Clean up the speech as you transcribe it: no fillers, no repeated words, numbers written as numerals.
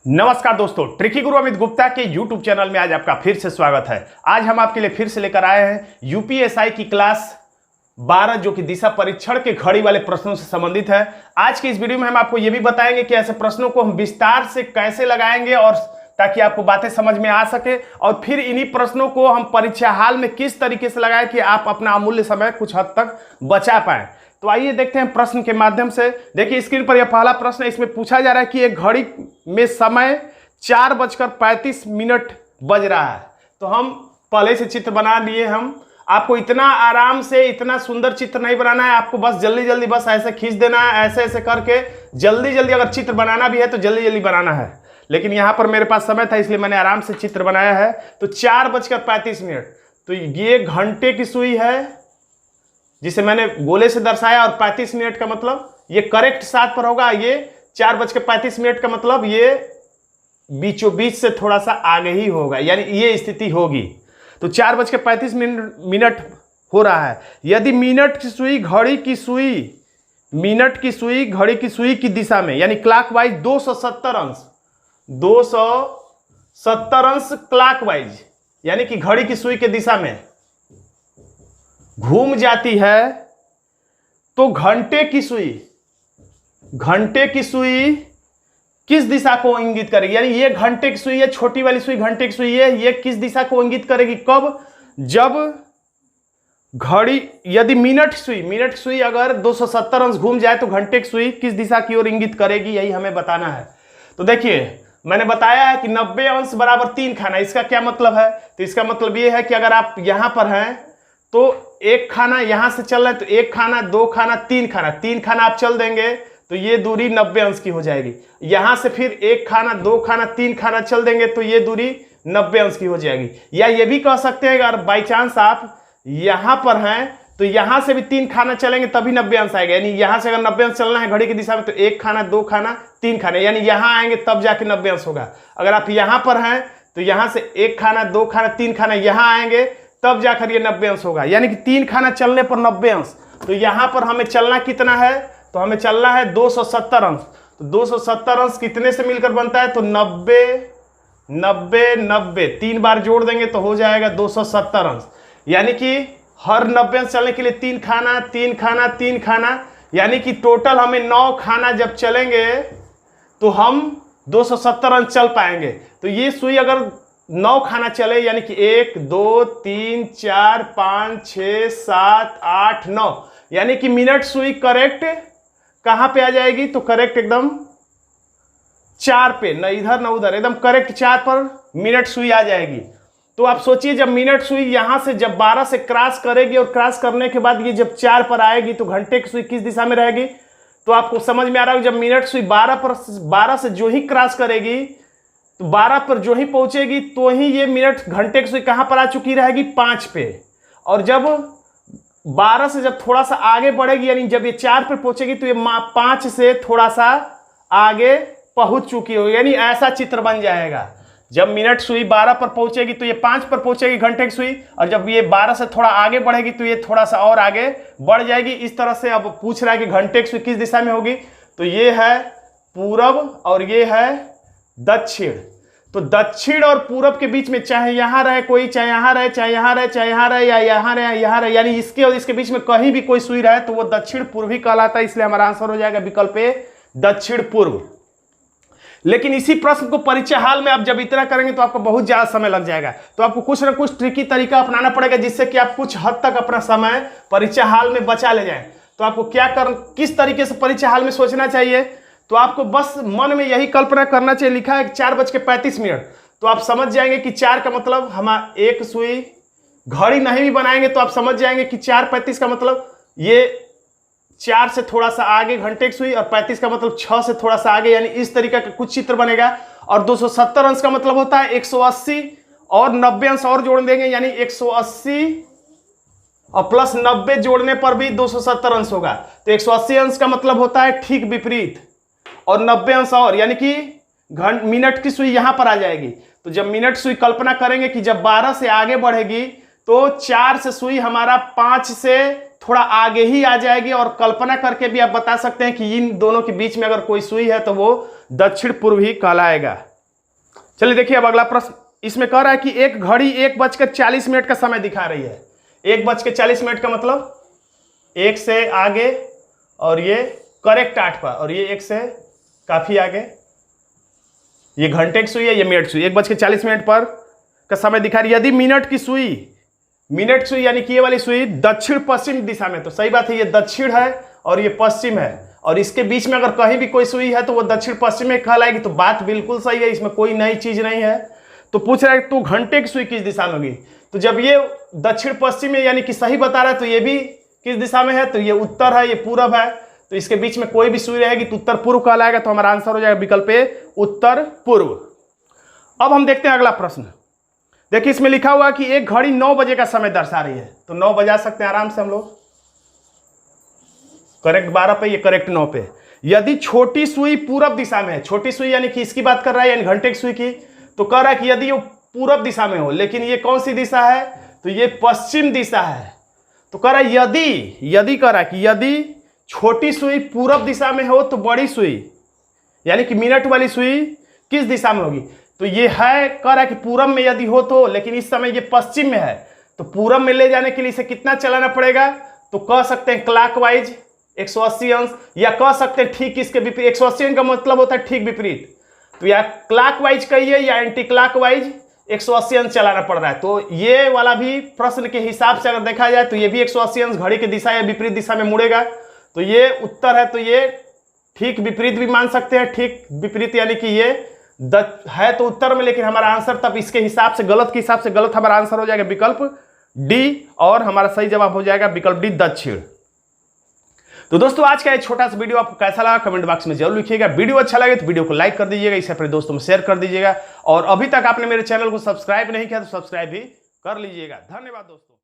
नमस्कार दोस्तों, ट्रिकी गुरु अमित गुप्ता के YouTube चैनल में आज आपका फिर से स्वागत है। आज हम आपके लिए फिर से लेकर आए हैं यूपीएसआई की क्लास 12 जो कि दिशा परीक्षण के घड़ी वाले प्रश्नों से संबंधित है। आज के इस वीडियो में हम आपको यह भी बताएंगे कि ऐसे प्रश्नों को हम विस्तार से कैसे लगाएंगे और ताकि आपको बातें समझ में आ सके, और फिर इन्हीं प्रश्नों को हम परीक्षा हाल में किस तरीके से लगाएं कि आप अपना अमूल्य समय कुछ हद तक बचा पाएं। तो आइए देखते हैं प्रश्न के माध्यम से। देखिए स्क्रीन पर यह पहला प्रश्न है। इसमें पूछा जा रहा है कि एक घड़ी में समय 4:35 बज रहा है। तो हम पहले से चित्र बना लिए। हम आपको इतना आराम से इतना सुंदर चित्र नहीं बनाना है, आपको बस जल्दी जल्दी बस ऐसे खींच देना है, ऐसे ऐसे करके जल्दी जल्दी। अगर चित्र बनाना भी है तो जल्दी जल्दी बनाना है, लेकिन यहाँ पर मेरे पास समय था इसलिए मैंने आराम से चित्र बनाया है। तो 4:35, तो ये घंटे की सुई है जिसे मैंने गोले से दर्शाया, और 35 मिनट का मतलब ये करेक्ट 7 पर होगा। ये 4:35 का मतलब ये बीचों बीच से थोड़ा सा आगे ही होगा, यानी ये स्थिति होगी। तो 4:35 हो रहा है। यदि मिनट की सुई घड़ी की सुई की दिशा में, यानी क्लॉकवाइज 270 अंश क्लॉकवाइज, यानी कि घड़ी की सुई के दिशा में घूम जाती है, तो घंटे की सुई किस दिशा को इंगित करेगी? यानी ये घंटे की सुई है, छोटी वाली सुई घंटे की सुई है, ये किस दिशा को इंगित करेगी? कब? जब घड़ी, यदि मिनट की सुई अगर 270 अंश घूम जाए तो घंटे की सुई किस दिशा की ओर इंगित करेगी, यही हमें बताना है। तो देखिए मैंने बताया है कि 90 अंश बराबर 3 खाना। इसका क्या मतलब है? तो इसका मतलब ये है कि अगर आप यहां पर हैं तो एक खाना यहां से चल रहा है, तो 1 खाना 2 खाना 3 खाना आप चल देंगे तो ये दूरी 90 अंश की हो जाएगी। यहां से फिर 1 खाना 2 खाना 3 खाना चल देंगे तो ये दूरी 90 अंश की हो जाएगी। या ये भी कह सकते हैं अगर बाई चांस आप यहां पर हैं तो यहां से भी 3 खाना चलेंगे तभी 90 अंश आएगा। यानी यहां से अगर 90 अंश चलना है घड़ी की दिशा में तो 1 खाना 2 खाना 3 खाने, यानी यहां आएंगे तब जाके 90 अंश होगा। अगर आप यहां पर हैं तो यहां से 1 खाना 2 खाना 3 खाना यहां आएंगे तब जाकर ये 90 अंश होगा, यानी कि 3 खाना चलने पर 90 अंश। तो यहां पर हमें चलना कितना है? तो हमें चलना है 270 अंश। तो 270 अंश कितने से मिलकर बनता है? तो 90 3 बार जोड़ देंगे तो हो जाएगा 270 अंश। यानी कि हर 90 अंश चलने के लिए 3 खाना 3 खाना 3 खाना, यानी कि टोटल हमें 9 खाना जब चलेंगे तो हम 270 अंश चल पाएंगे। तो ये सुई अगर 9 खाना चले, यानी कि 1 2 3 4 5 6 7 8 9, यानी कि मिनट सुई करेक्ट कहां पे आ जाएगी? तो करेक्ट एकदम 4 पे, न इधर न उधर, एकदम करेक्ट 4 पर मिनट सुई आ जाएगी। तो आप सोचिए जब मिनट सुई यहां से जब 12 से क्रॉस करेगी और क्रॉस करने के बाद ये जब 4 पर आएगी तो घंटे की सुई किस दिशा में रहेगी? तो आपको समझ में आ रहा है जब मिनट सुई 12 से जो ही क्रॉस करेगी तो 12 पर जो ही पहुंचेगी तो ही ये मिनट घंटे की सुई कहां पर आ चुकी रहेगी? 5 पे। और जब 12 से जब थोड़ा सा आगे बढ़ेगी, यानी जब ये 4 पे पहुंचेगी तो ये 5 से थोड़ा सा आगे पहुंच चुकी होगी, यानी ऐसा चित्र बन जाएगा। जब मिनट सुई 12 पर पहुंचेगी तो ये 5 पर पहुंचेगी घंटे की सुई, और जब ये 12 से थोड़ा आगे बढ़ेगी तो ये थोड़ा सा और आगे बढ़ जाएगी। इस तरह से अब पूछ रहा है कि घंटे की सुई किस दिशा में होगी? तो ये है पूरब और ये है दक्षिण। तो दक्षिण और पूरब के बीच में चाहे यहां रहे कोई, चाहे यहां रहे, चाहे यहां रहे, चाहे यहां रहे, या यहां रहे, यानी इसके और इसके बीच में कहीं भी कोई सुई रहे तो वो दक्षिण पूर्वी कहलाता है। इसलिए हमारा आंसर हो जाएगा विकल्प ए, दक्षिण पूर्व। लेकिन इसी प्रश्न को परीक्षा हाल में आप जब इतना करेंगे तो आपको बहुत ज्यादा समय लग जाएगा। तो आपको कुछ ना कुछ ट्रिकी तरीका अपनाना पड़ेगा जिससे कि आप कुछ हद तक अपना समय परीक्षा हाल में बचा ले जाएं। तो आपको किस तरीके से परीक्षा हाल में सोचना चाहिए? तो आपको बस मन में यही कल्पना करना चाहिए, लिखा है 4:35, तो आप समझ जाएंगे कि 4 का मतलब हम एक सुई, घड़ी नहीं भी बनाएंगे तो आप समझ जाएंगे कि 4:35 का मतलब ये 4 से थोड़ा सा आगे घंटे की सुई, और 35 का मतलब 6 से थोड़ा सा आगे, यानी इस तरीके का कुछ चित्र बनेगा। और 270 अंश का मतलब होता है 180 और 90 अंश और जोड़ देंगे, यानी 180 और प्लस 90 जोड़ने पर भी 270 अंश होगा। तो 180 अंश का मतलब होता है ठीक विपरीत, और 90 अंश और, यानी कि मिनट की सुई यहां पर आ जाएगी। तो जब मिनट सुई कल्पना करेंगे कि जब 12 से आगे बढ़ेगी तो 4 से सुई हमारा 5 से थोड़ा आगे ही आ जाएगी, और कल्पना करके भी आप बता सकते हैं कि इन दोनों के बीच में अगर कोई सुई है तो वो दक्षिण पूर्व ही कहलाएगा। चलिए देखिए अब अगला प्रश्न इसमें कह रहा है कि एक घड़ी 1:40 का समय दिखा रही है। 1:40 का मतलब 1 से आगे और ये करेक्ट 8 पर, और ये 1 से काफी आगे। ये घंटे की सुई है, ये मिनट सुई। 1:40 पर का समय दिखा रही है। यदि मिनट सुई यानी कि ये वाली सुई दक्षिण पश्चिम दिशा में, तो सही बात है, ये दक्षिण है और ये पश्चिम है, और इसके बीच में अगर कहीं भी कोई सुई है तो वो दक्षिण पश्चिम में कहलाएगी। तो बात बिल्कुल सही है, इसमें कोई नई चीज नहीं है। तो पूछ रहा है तो घंटे की सुई किस दिशा में होगी, तो जब ये दक्षिण पश्चिम में यानी कि सही बता रहा है तो ये भी किस दिशा में है, तो ये उत्तर है, ये पूरब है। तो इसके बीच में कोई भी सुई रहेगी तो उत्तर पूर्व कहलाएगा। तो हमारा आंसर हो जाएगा विकल्प ए, उत्तर पूर्व। अब हम देखते हैं अगला प्रश्न। देखिए इसमें लिखा हुआ कि एक घड़ी 9 बजे का समय दर्शा रही है, तो 9 बजा सकते हैं आराम से हम लोग। करेक्ट 12 पे, ये करेक्ट 9 पे। यदि छोटी सुई पूरब दिशा में है, छोटी सुई यानी कि इसकी बात कर रहा है, यानी घंटे की सुई की, तो कह रहा है कि यदि वो पूरब दिशा में हो, लेकिन ये कौन सी दिशा है, तो ये पश्चिम दिशा है। तो कह रहा है यदि कह रहा है कि यदि छोटी सुई पूरब दिशा में हो तो बड़ी सुई यानी कि मिनट वाली सुई किस दिशा में होगी, तो ये है, कह रहा है कि पूरब में यदि हो तो, लेकिन इस समय ये पश्चिम में है, तो पूरब में ले जाने के लिए इसे कितना चलाना पड़ेगा, तो कह सकते हैं क्लॉकवाइज 180 अंश, या कह सकते हैं ठीक इसके विपरीत। 180 अंश का मतलब होता है ठीक विपरीत, तो या क्लॉकवाइज कहिए या एंटी क्लॉकवाइज 180 अंश चलाना पड़ रहा है। तो ये वाला भी प्रश्न के हिसाब से अगर देखा जाए तो ये भी 180 अंश घड़ी की दिशा या विपरीत दिशा में मुड़ेगा, तो ये उत्तर है। तो ये ठीक विपरीत भी मान सकते हैं, ठीक विपरीत यानी कि ये है तो उत्तर में, लेकिन हमारा आंसर तब इसके हिसाब से गलत के हिसाब से गलत, हमारा आंसर हो जाएगा विकल्प डी, और हमारा सही जवाब हो जाएगा विकल्प डी, दक्षिण। तो दोस्तों आज का ये छोटा सा वीडियो आपको कैसा लगा कमेंट बॉक्स में जरूर लिखिएगा। वीडियो अच्छा लगे तो वीडियो को लाइक कर दीजिएगा, इसे अपने दोस्तों में शेयर कर दीजिएगा, और अभी तक आपने मेरे चैनल को सब्सक्राइब नहीं किया तो सब्सक्राइब भी कर लीजिएगा। धन्यवाद दोस्तों।